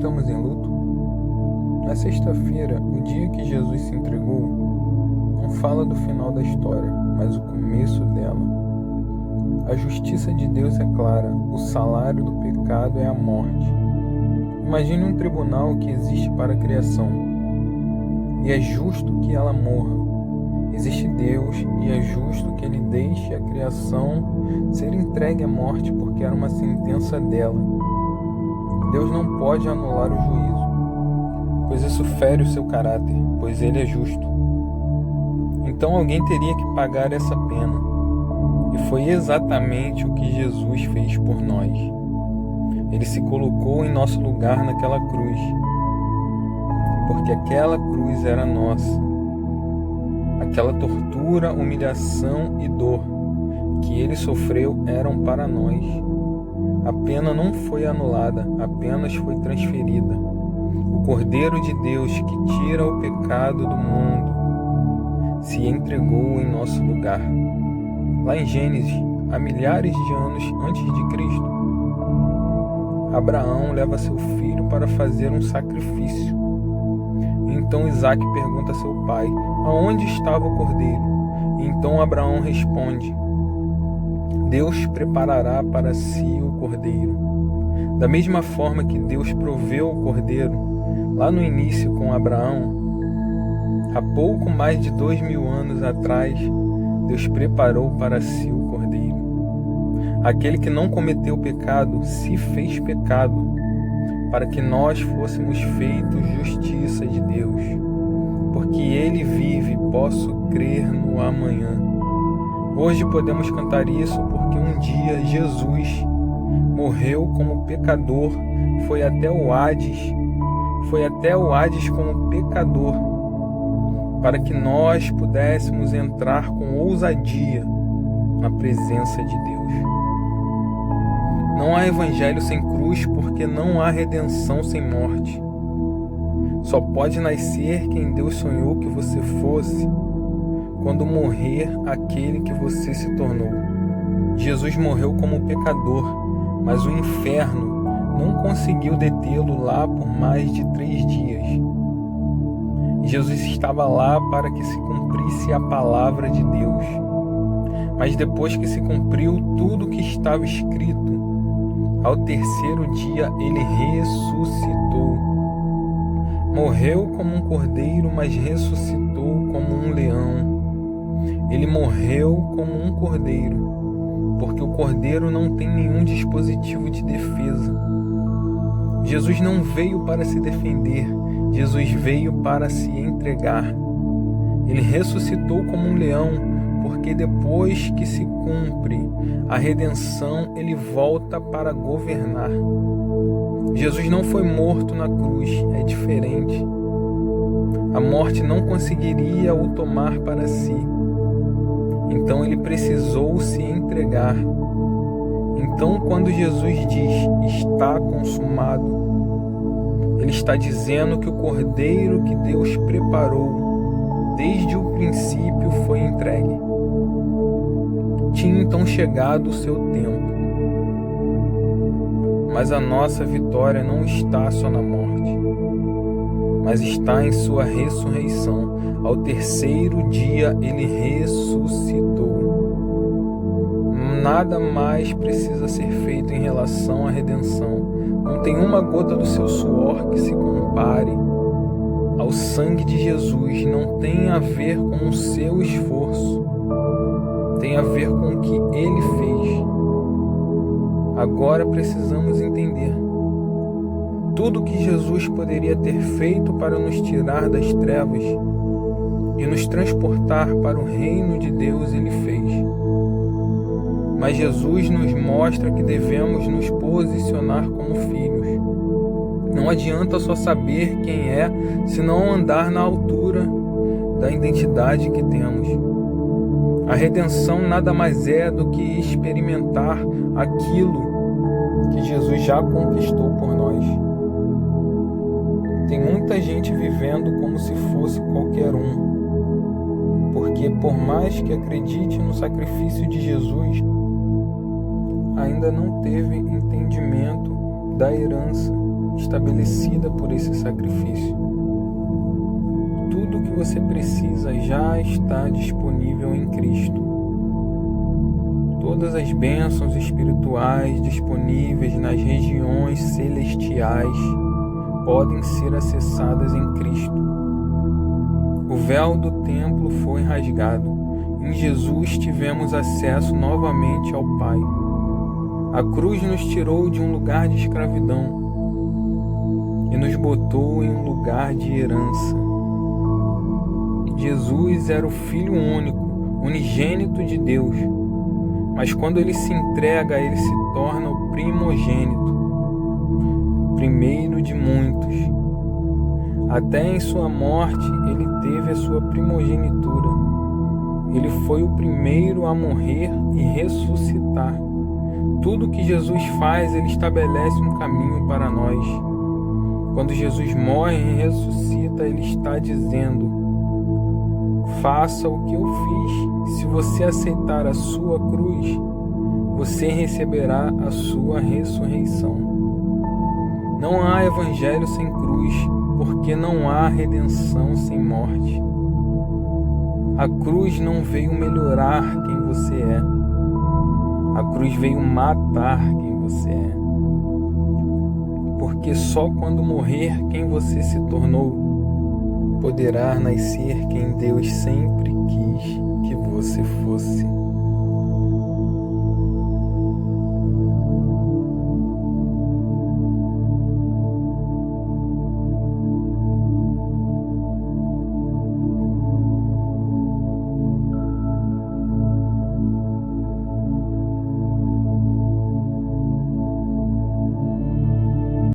estamos em luto? Na sexta-feira, o dia que Jesus se entregou, não fala do final da história, mas o começo dela. A justiça de Deus é clara, o salário do pecado é a morte. Imagine um tribunal que existe para a criação, e é justo que ela morra. Existe Deus e é justo que Ele deixe a criação ser entregue à morte porque era uma sentença dela. Deus não pode anular o juízo, pois isso fere o seu caráter, pois Ele é justo. Então alguém teria que pagar essa pena, e foi exatamente o que Jesus fez por nós. Ele se colocou em nosso lugar naquela cruz, porque aquela cruz era nossa. Aquela tortura, humilhação e dor que Ele sofreu eram para nós. A pena não foi anulada, apenas foi transferida. O Cordeiro de Deus que tira o pecado do mundo se entregou em nosso lugar. Lá em Gênesis, há milhares de anos antes de Cristo, Abraão leva seu filho para fazer um sacrifício. Então Isaac pergunta a seu pai, aonde estava o cordeiro? E então Abraão responde, Deus preparará para si o cordeiro. Da mesma forma que Deus proveu o cordeiro, lá no início com Abraão, há pouco mais de 2000 anos atrás, Deus preparou para si o cordeiro. Aquele que não cometeu pecado se fez pecado, para que nós fôssemos feitos justiça de Deus. Porque Ele vive, posso crer no amanhã. Hoje podemos cantar isso porque um dia Jesus morreu como pecador, foi até o Hades como pecador, para que nós pudéssemos entrar com ousadia na presença de Deus. Não há evangelho sem cruz porque não há redenção sem morte. Só pode nascer quem Deus sonhou que você fosse quando morrer aquele que você se tornou. Jesus morreu como pecador, mas o inferno não conseguiu detê-lo lá por mais de 3 dias. Jesus estava lá para que se cumprisse a palavra de Deus. Mas depois que se cumpriu tudo o que estava escrito, ao terceiro dia ele ressuscitou. Morreu como um cordeiro, mas ressuscitou como um leão. Ele morreu como um cordeiro, porque o cordeiro não tem nenhum dispositivo de defesa. Jesus não veio para se defender, Jesus veio para se entregar. Ele ressuscitou como um leão, porque depois que se cumpre a redenção, Ele volta para governar. Jesus não foi morto na cruz, é diferente. A morte não conseguiria o tomar para si. Então Ele precisou se entregar. Então, quando Jesus diz, está consumado, Ele está dizendo que o cordeiro que Deus preparou desde o princípio foi entregue. Tinha então chegado o seu tempo. Mas a nossa vitória não está só na morte, mas está em sua ressurreição. Ao terceiro dia ele ressuscitou. Nada mais precisa ser feito em relação à redenção. Não tem uma gota do seu suor que se compare ao sangue de Jesus. Não tem a ver com o seu esforço. Tem a ver com o que Ele fez. Agora precisamos entender. Tudo que Jesus poderia ter feito para nos tirar das trevas e nos transportar para o reino de Deus, Ele fez. Mas Jesus nos mostra que devemos nos posicionar como filhos. Não adianta só saber quem é, se não andar na altura da identidade que temos. A redenção nada mais é do que experimentar aquilo que Jesus já conquistou por nós. Tem muita gente vivendo como se fosse qualquer um, porque por mais que acredite no sacrifício de Jesus, ainda não teve entendimento da herança. Está estabelecida por esse sacrifício. Tudo o que você precisa já está disponível em Cristo. Todas as bênçãos espirituais disponíveis nas regiões celestiais podem ser acessadas em Cristo. O véu do templo foi rasgado. Em Jesus tivemos acesso novamente ao Pai. A cruz nos tirou de um lugar de escravidão e nos botou em um lugar de herança. Jesus era o Filho único, unigênito de Deus, mas quando ele se entrega, ele se torna o primogênito, primeiro de muitos. Até em sua morte, ele teve a sua primogenitura. Ele foi o primeiro a morrer e ressuscitar. Tudo que Jesus faz, ele estabelece um caminho para nós. Quando Jesus morre e ressuscita, ele está dizendo: faça o que eu fiz. Se você aceitar a sua cruz, você receberá a sua ressurreição. Não há evangelho sem cruz, porque não há redenção sem morte. A cruz não veio melhorar quem você é. A cruz veio matar quem você é. Porque só quando morrer quem você se tornou, poderá nascer quem Deus sempre quis que você fosse.